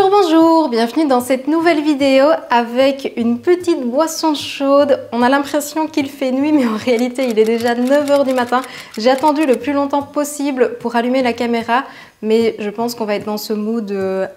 Bonjour, bonjour, bienvenue dans cette nouvelle vidéo avec une petite boisson chaude. On a l'impression qu'il fait nuit mais en réalité il est déjà 9 h du matin. J'ai attendu le plus longtemps possible pour allumer la caméra mais je pense qu'on va être dans ce mood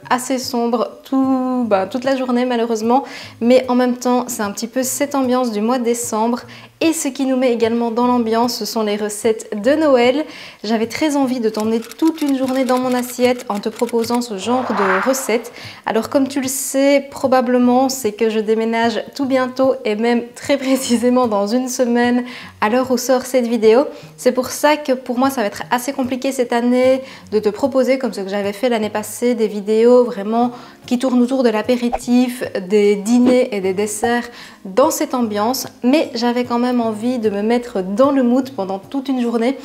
assez sombre toute la journée malheureusement. Mais en même temps c'est un petit peu cette ambiance du mois de décembre. Et ce qui nous met également dans l'ambiance, ce sont les recettes de Noël. J'avais très envie de t'emmener toute une journée dans mon assiette en te proposant ce genre de recettes. Alors comme tu le sais, probablement, c'est que je déménage tout bientôt et même très précisément dans une semaine à l'heure où sort cette vidéo. C'est pour ça que pour moi, ça va être assez compliqué cette année de te proposer, comme ce que j'avais fait l'année passée, des vidéos vraiment qui tournent autour de l'apéritif, des dîners et des desserts dans cette ambiance. Mais j'avais quand même envie de me mettre dans le mood pendant toute une journée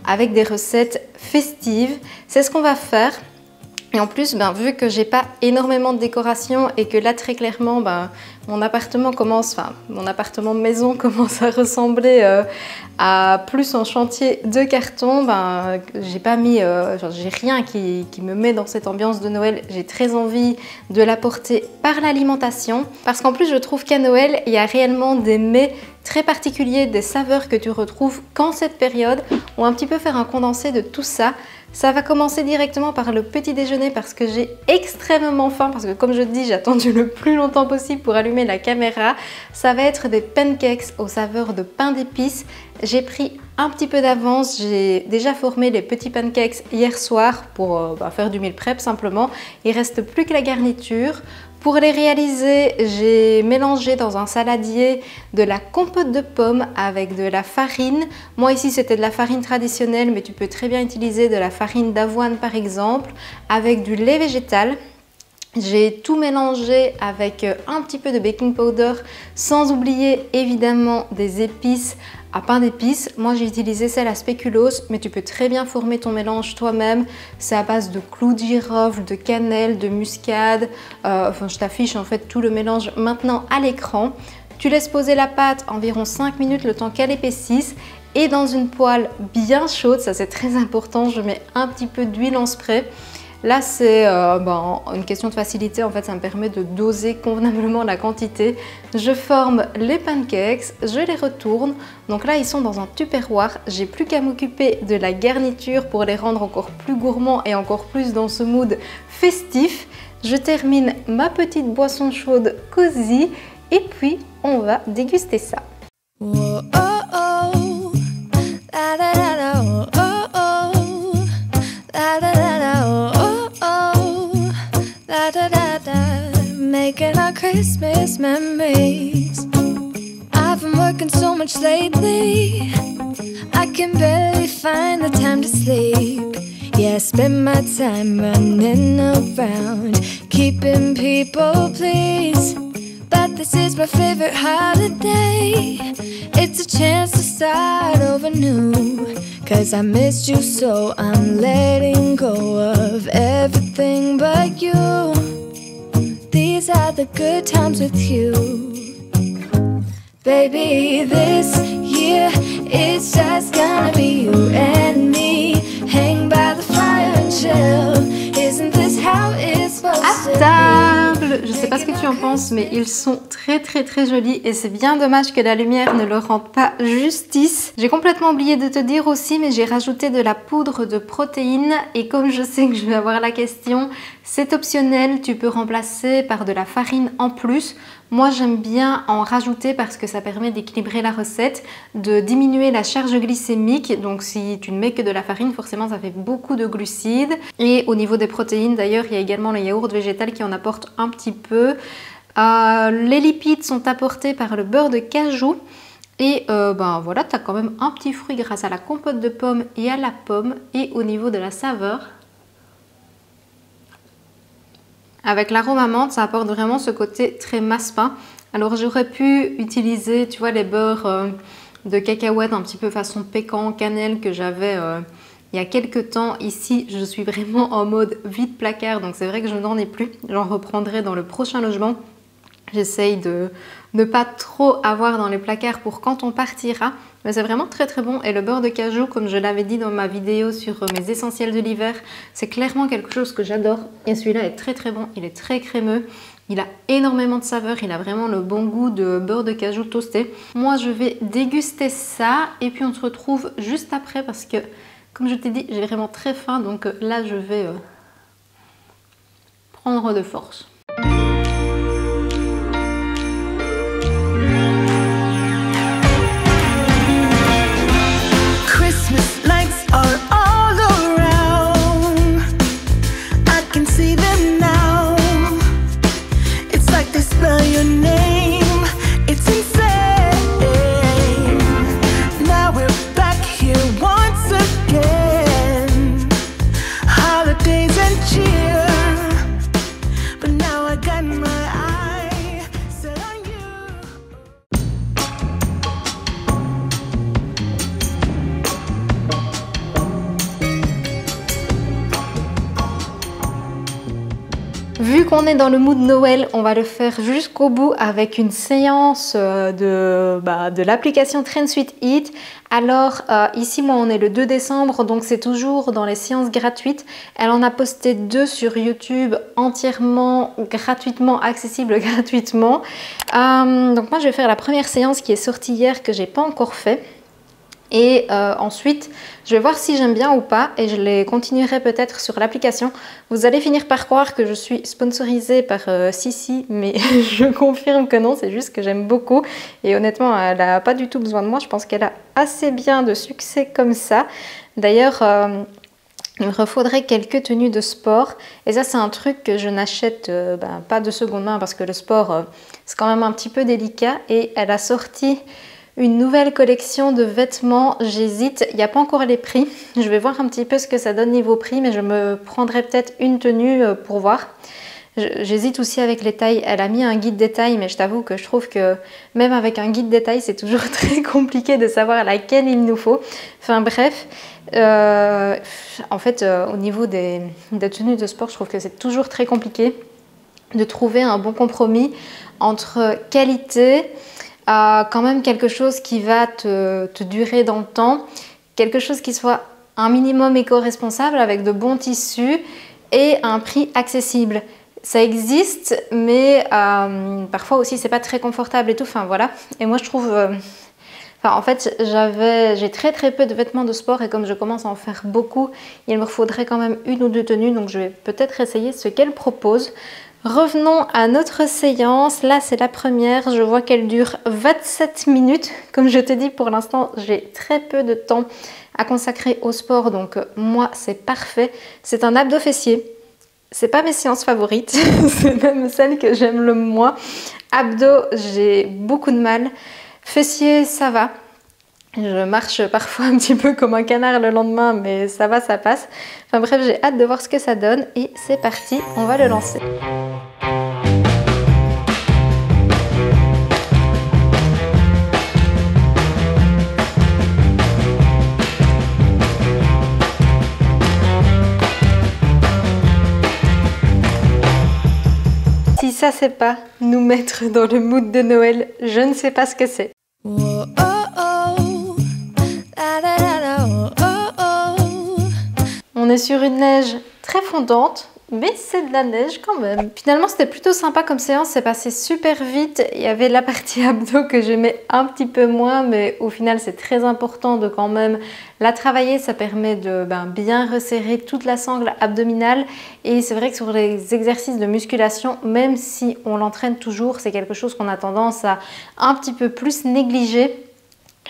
avec des recettes festives. C'est ce qu'on va faire. Et en plus, vu que j'ai pas énormément de décoration et que là très clairement mon appartement maison commence à ressembler à plus un chantier de carton, j'ai pas mis, j'ai rien qui me met dans cette ambiance de Noël. J'ai très envie de l'apporter par l'alimentation parce qu'en plus je trouve qu'à Noël il y a réellement des mets très particuliers, des saveurs que tu retrouves qu'en cette période. On va un petit peu faire un condensé de tout ça. Ça va commencer directement par le petit déjeuner parce que j'ai extrêmement faim, parce que comme je te dis, j'ai attendu le plus longtemps possible pour allumer la caméra. Ça va être des pancakes aux saveurs de pain d'épices. J'ai pris un petit peu d'avance, j'ai déjà formé les petits pancakes hier soir pour faire du meal prep simplement. Il ne reste plus que la garniture. Pour les réaliser, j'ai mélangé dans un saladier de la compote de pommes avec de la farine. Moi ici c'était de la farine traditionnelle mais tu peux très bien utiliser de la farine d'avoine par exemple, avec du lait végétal. J'ai tout mélangé avec un petit peu de baking powder, sans oublier évidemment des épices à pain d'épices. Moi j'ai utilisé celle à spéculoos, mais tu peux très bien former ton mélange toi-même. C'est à base de clous de girofle, de cannelle, de muscade. Je t'affiche en fait tout le mélange maintenant à l'écran. Tu laisses poser la pâte environ 5 minutes le temps qu'elle épaississe. Et dans une poêle bien chaude, ça c'est très important, je mets un petit peu d'huile en spray. Là, c'est une question de facilité. En fait, ça me permet de doser convenablement la quantité. Je forme les pancakes, je les retourne. Donc là, ils sont dans un tupperware. J'ai plus qu'à m'occuper de la garniture pour les rendre encore plus gourmands et encore plus dans ce mood festif. Je termine ma petite boisson chaude cosy et puis on va déguster ça. Whoa, oh, oh. La, la, la, la, oh, oh, oh. La, la, la, la, oh. Making our Christmas memories. I've been working so much lately, I can barely find the time to sleep. Yeah, I spend my time running around, keeping people pleased. But this is my favorite holiday. It's a chance to start over new. Cause I missed you so I'm letting go of everything but you. These are the good times with you. Baby, this year it's just gonna be you and me. Hang by the fire and chill. Isn't this how it's supposed to be? Je sais pas ce que tu en penses, mais ils sont très jolis et c'est bien dommage que la lumière ne leur rende pas justice. J'ai complètement oublié de te dire aussi, mais j'ai rajouté de la poudre de protéines et comme je sais que je vais avoir la question, c'est optionnel, tu peux remplacer par de la farine en plus. Moi j'aime bien en rajouter parce que ça permet d'équilibrer la recette, de diminuer la charge glycémique. Donc si tu ne mets que de la farine, forcément ça fait beaucoup de glucides. Et au niveau des protéines d'ailleurs, il y a également le yaourt végétal qui en apporte un petit peu. Les lipides sont apportés par le beurre de cajou. Et voilà, tu as quand même un petit fruit grâce à la compote de pommes et à la pomme. Et au niveau de la saveur, avec l'arôme menthe, ça apporte vraiment ce côté très masse-pain. Alors j'aurais pu utiliser, tu vois, les beurres de cacahuètes un petit peu façon pécan, cannelle que j'avais il y a quelques temps. Ici, je suis vraiment en mode vide placard, donc c'est vrai que je n'en ai plus. J'en reprendrai dans le prochain logement. J'essaye de ne pas trop avoir dans les placards pour quand on partira. Mais c'est vraiment très très bon. Et le beurre de cajou, comme je l'avais dit dans ma vidéo sur mes essentiels de l'hiver, c'est clairement quelque chose que j'adore. Et celui-là est très très bon, il est très crémeux. Il a énormément de saveur, il a vraiment le bon goût de beurre de cajou toasté. Moi je vais déguster ça et puis on se retrouve juste après parce que, comme je t'ai dit, j'ai vraiment très faim. Donc là je vais prendre de force. Vu qu'on est dans le mood Noël, on va le faire jusqu'au bout avec une séance de l'application Trend Sweet Eat. Alors ici, moi, on est le 2 décembre, donc c'est toujours dans les séances gratuites. Elle en a posté 2 sur YouTube, entièrement gratuitement, accessibles gratuitement. Donc moi, je vais faire la première séance qui est sortie hier, que j'ai pas encore fait. Et ensuite, je vais voir si j'aime bien ou pas et je les continuerai peut-être sur l'application. Vous allez finir par croire que je suis sponsorisée par Sissi, mais je confirme que non, c'est juste que j'aime beaucoup. Et honnêtement, elle n'a pas du tout besoin de moi. Je pense qu'elle a assez bien de succès comme ça. D'ailleurs, il me faudrait quelques tenues de sport. Et ça, c'est un truc que je n'achète pas de seconde main parce que le sport, c'est quand même un petit peu délicat. Et elle a sorti une nouvelle collection de vêtements. J'hésite, il n'y a pas encore les prix. Je vais voir un petit peu ce que ça donne niveau prix, mais je me prendrai peut-être une tenue pour voir. J'hésite aussi avec les tailles. Elle a mis un guide des tailles, mais je t'avoue que je trouve que même avec un guide des tailles, c'est toujours très compliqué de savoir laquelle il nous faut. Enfin bref, en fait, au niveau des tenues de sport, je trouve que c'est toujours très compliqué de trouver un bon compromis entre qualité, quand même quelque chose qui va te durer dans le temps, quelque chose qui soit un minimum éco-responsable avec de bons tissus et un prix accessible. Ça existe, mais parfois aussi c'est pas très confortable et tout, enfin voilà. Et moi je trouve, en fait j'ai très peu de vêtements de sport et comme je commence à en faire beaucoup, il me faudrait quand même une ou deux tenues, donc je vais peut-être essayer ce qu'elle propose. Revenons à notre séance. Là, c'est la première. Je vois qu'elle dure 27 minutes. Comme je te dis, pour l'instant, j'ai très peu de temps à consacrer au sport. Donc, moi, c'est parfait. C'est un abdos fessier. C'est pas mes séances favorites. C'est même celle que j'aime le moins. Abdos, j'ai beaucoup de mal. Fessier, ça va. Je marche parfois un petit peu comme un canard le lendemain, mais ça va, ça passe. Enfin bref, j'ai hâte de voir ce que ça donne et c'est parti, on va le lancer. Si ça c'est pas nous mettre dans le mood de Noël, je ne sais pas ce que c'est. On est sur une neige très fondante, mais c'est de la neige quand même. Finalement, c'était plutôt sympa comme séance, c'est passé super vite. Il y avait la partie abdos que j'aimais un petit peu moins, mais au final, c'est très important de quand même la travailler. Ça permet de bien resserrer toute la sangle abdominale. Et c'est vrai que sur les exercices de musculation, même si on l'entraîne toujours, c'est quelque chose qu'on a tendance à un petit peu plus négliger.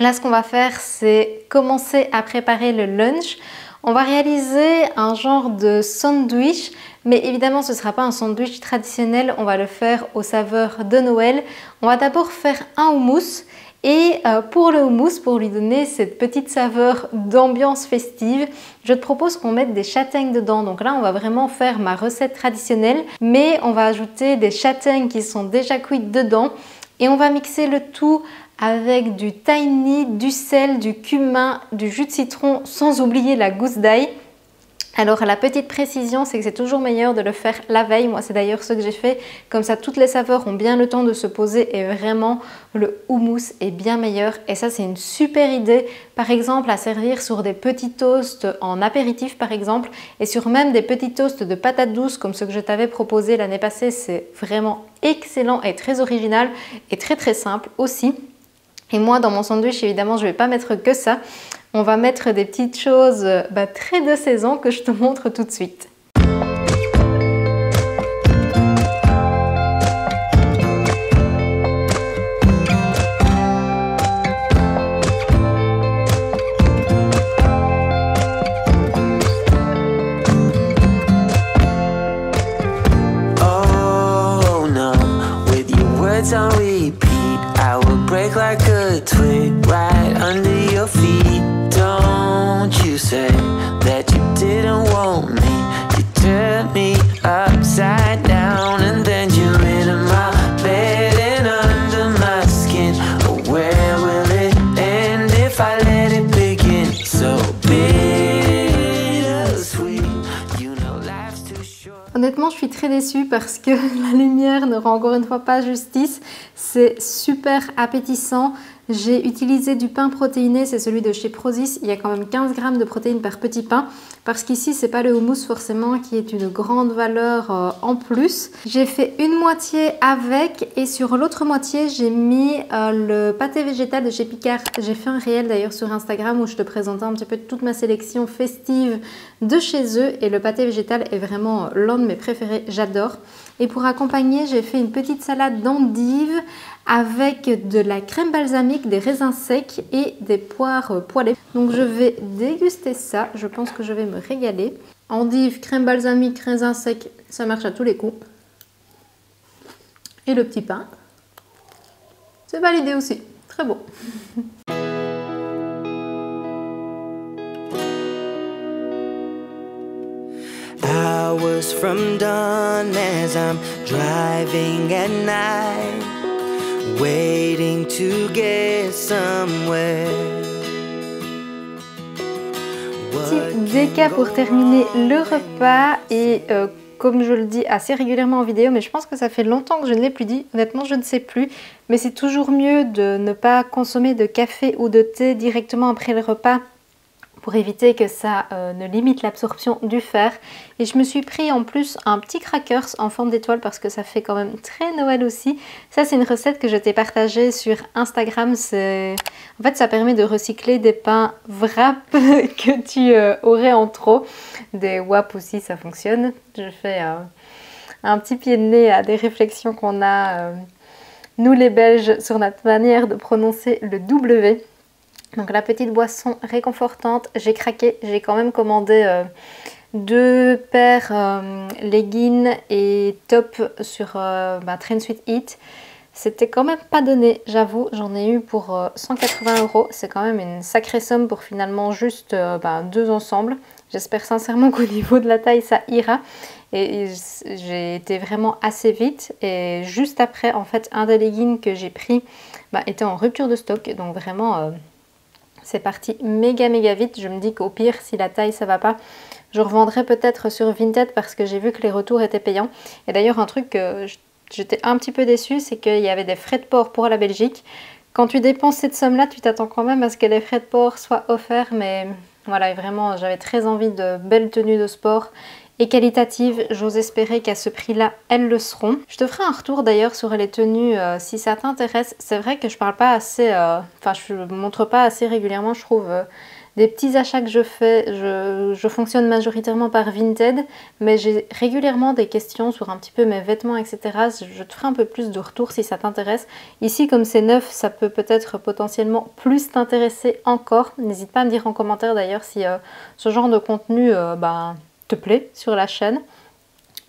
Là, ce qu'on va faire, c'est commencer à préparer le lunch. On va réaliser un genre de sandwich, mais évidemment ce ne sera pas un sandwich traditionnel, on va le faire aux saveurs de Noël. On va d'abord faire un houmous et pour le houmous, pour lui donner cette petite saveur d'ambiance festive, je te propose qu'on mette des châtaignes dedans. Donc là on va vraiment faire ma recette traditionnelle, mais on va ajouter des châtaignes qui sont déjà cuites dedans et on va mixer le tout avec du tahini, du sel, du cumin, du jus de citron, sans oublier la gousse d'ail. Alors la petite précision, c'est que c'est toujours meilleur de le faire la veille. Moi, c'est d'ailleurs ce que j'ai fait. Comme ça, toutes les saveurs ont bien le temps de se poser et vraiment le houmous est bien meilleur. Et ça, c'est une super idée, par exemple, à servir sur des petits toasts en apéritif, par exemple, et sur même des petits toasts de patates douces comme ce que je t'avais proposé l'année passée. C'est vraiment excellent et très original et très simple aussi. Et moi, dans mon sandwich, évidemment, je ne vais pas mettre que ça. On va mettre des petites choses très de saison que je te montre tout de suite. Oh no, with your words on repeat, I will break like a twig right under your feet. Don't you say that you didn't want me. You turned me upside down and then you're in my bed and under my skin. Oh, where will it end if I let it begin? So bittersweet, you know life's too short. Honnêtement, je suis très déçue parce que la lumière ne rend encore une fois pas justice. C'est super appétissant. J'ai utilisé du pain protéiné, c'est celui de chez Prozis. Il y a quand même 15 grammes de protéines par petit pain parce qu'ici, c'est pas le houmous forcément qui est une grande valeur en plus. J'ai fait une moitié avec et sur l'autre moitié, j'ai mis le pâté végétal de chez Picard. J'ai fait un réel d'ailleurs sur Instagram où je te présentais un petit peu toute ma sélection festive de chez eux et le pâté végétal est vraiment l'un de mes préférés, j'adore. Et pour accompagner, j'ai fait une petite salade d'endives avec de la crème balsamique, des raisins secs et des poires poêlées. Donc je vais déguster ça, je pense que je vais me régaler. Endives, crème balsamique, raisins secs, ça marche à tous les coups. Et le petit pain, c'est validé aussi, très beau. Hours from dawn as I'm driving at night, waiting to get somewhere. Petit déca pour terminer le repas et comme je le dis assez régulièrement en vidéo, mais je pense que ça fait longtemps que je ne l'ai plus dit, honnêtement je ne sais plus, mais c'est toujours mieux de ne pas consommer de café ou de thé directement après le repas pour éviter que ça ne limite l'absorption du fer. Et je me suis pris en plus un petit crackers en forme d'étoile parce que ça fait quand même très Noël aussi. Ça c'est une recette que je t'ai partagée sur Instagram. En fait ça permet de recycler des pains wrap que tu aurais en trop. Des wap aussi ça fonctionne. Je fais un petit pied de nez à des réflexions qu'on a nous les Belges sur notre manière de prononcer le W. Donc la petite boisson réconfortante, j'ai craqué, j'ai quand même commandé 2 paires leggings et top sur Train Sweet Eat. C'était quand même pas donné, j'avoue, j'en ai eu pour 180 €. C'est quand même une sacrée somme pour finalement juste 2 ensembles. J'espère sincèrement qu'au niveau de la taille ça ira. Et j'ai été vraiment assez vite et juste après en fait un des leggings que j'ai pris était en rupture de stock. Donc vraiment... c'est parti méga vite. Je me dis qu'au pire, si la taille ça va pas, je revendrai peut-être sur Vinted parce que j'ai vu que les retours étaient payants. Et d'ailleurs, un truc que j'étais un petit peu déçue, c'est qu'il y avait des frais de port pour la Belgique. Quand tu dépenses cette somme-là, tu t'attends quand même à ce que les frais de port soient offerts. Mais voilà, vraiment, j'avais très envie de belles tenues de sport et qualitatives. J'ose espérer qu'à ce prix-là, elles le seront. Je te ferai un retour d'ailleurs sur les tenues si ça t'intéresse. C'est vrai que je parle pas assez, je montre pas assez régulièrement, je trouve, des petits achats que je fais. Je fonctionne majoritairement par Vinted, mais j'ai régulièrement des questions sur un petit peu mes vêtements, etc. Je te ferai un peu plus de retours si ça t'intéresse. Ici, comme c'est neuf, ça peut peut-être potentiellement plus t'intéresser encore. N'hésite pas à me dire en commentaire d'ailleurs si ce genre de contenu te plaît sur la chaîne.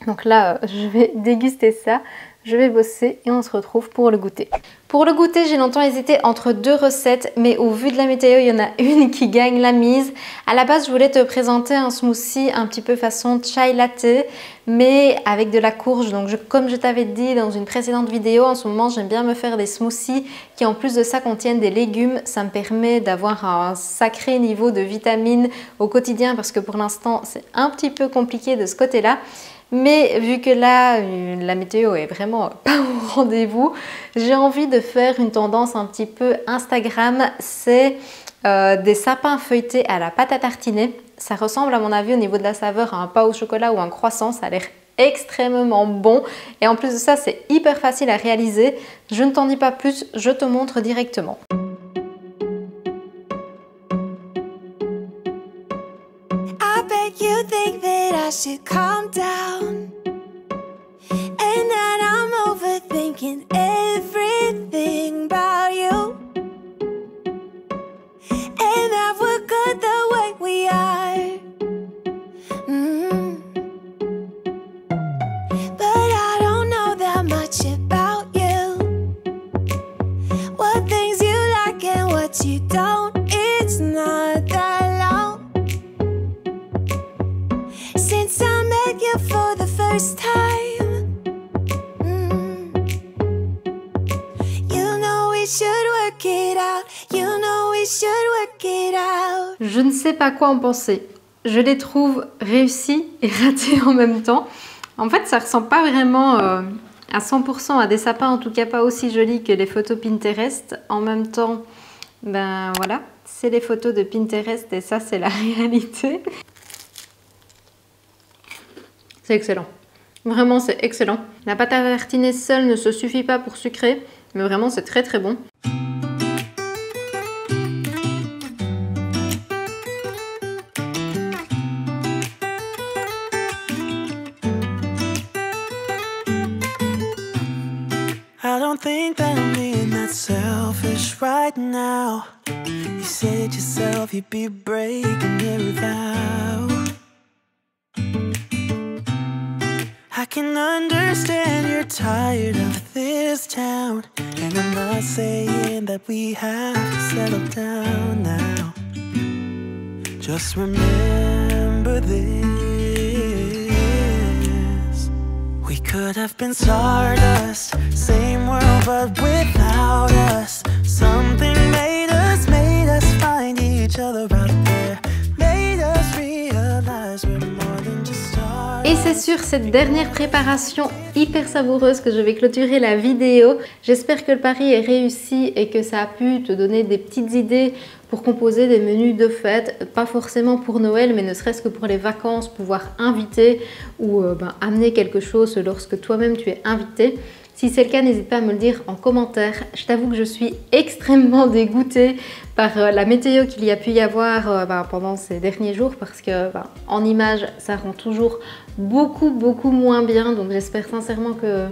Donc là, je vais déguster ça, je vais bosser et on se retrouve pour le goûter. Pour le goûter, j'ai longtemps hésité entre deux recettes, mais au vu de la météo, il y en a une qui gagne la mise. À la base, je voulais te présenter un smoothie un petit peu façon chai latte, mais avec de la courge. Donc comme je t'avais dit dans une précédente vidéo, en ce moment, j'aime bien me faire des smoothies qui en plus de ça contiennent des légumes. Ça me permet d'avoir un sacré niveau de vitamines au quotidien parce que pour l'instant, c'est un petit peu compliqué de ce côté-là. Mais vu que là, la météo est vraiment pas au rendez-vous, j'ai envie de faire une tendance un petit peu Instagram. C'est des sapins feuilletés à la pâte à tartiner. Ça ressemble à mon avis au niveau de la saveur à un pain au chocolat ou un croissant. Ça a l'air extrêmement bon. Et en plus de ça, c'est hyper facile à réaliser. Je ne t'en dis pas plus, je te montre directement. You think that I should calm down and that I'm overthinking everything about you and that we're good the way we are. But I don't know that much about you, what things you like and what you don't. It's not that long since I met you for the first time. You know we should work it out. You know we should work it out. Je ne sais pas quoi en penser. Je les trouve réussis et ratés en même temps. En fait, ça ressemble pas vraiment à 100% à des sapins, en tout cas pas aussi jolis que les photos Pinterest. En même temps, ben voilà, c'est les photos de Pinterest et ça c'est la réalité. C'est excellent. Vraiment, c'est excellent. La pâte à tartiner seule ne se suffit pas pour sucrer, mais vraiment, c'est très très bon. I don't think that I'm being that selfish right now. You said yourself you'd be breaking every vow. I can understand you're tired of this town, and I'm not saying that we have to settle down now. Just remember this: we could have been stardust, same world but without us. Something made us find each other out there, made us realize we're more than just stars. Et c'est sur cette dernière préparation hyper savoureuse que je vais clôturer la vidéo. J'espère que le pari est réussi et que ça a pu te donner des petites idées pour composer des menus de fête, pas forcément pour Noël, mais ne serait-ce que pour les vacances, pouvoir inviter ou amener quelque chose lorsque toi-même tu es invité. Si c'est le cas, n'hésite pas à me le dire en commentaire. Je t'avoue que je suis extrêmement dégoûtée par la météo qu'il y a pu y avoir pendant ces derniers jours parce que en image, ça rend toujours beaucoup moins bien. Donc j'espère sincèrement que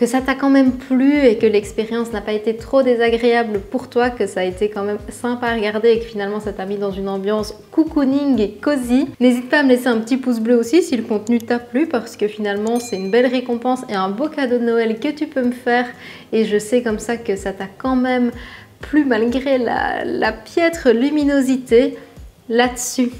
ça t'a quand même plu et que l'expérience n'a pas été trop désagréable pour toi, que ça a été quand même sympa à regarder et que finalement ça t'a mis dans une ambiance cocooning et cosy. N'hésite pas à me laisser un petit pouce bleu aussi si le contenu t'a plu parce que finalement c'est une belle récompense et un beau cadeau de Noël que tu peux me faire et je sais comme ça que ça t'a quand même plu malgré la piètre luminosité. Là-dessus,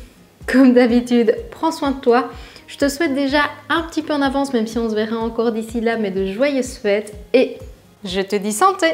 comme d'habitude, prends soin de toi. Je te souhaite déjà un petit peu en avance, même si on se verra encore d'ici là, mais de joyeuses fêtes et je te dis santé!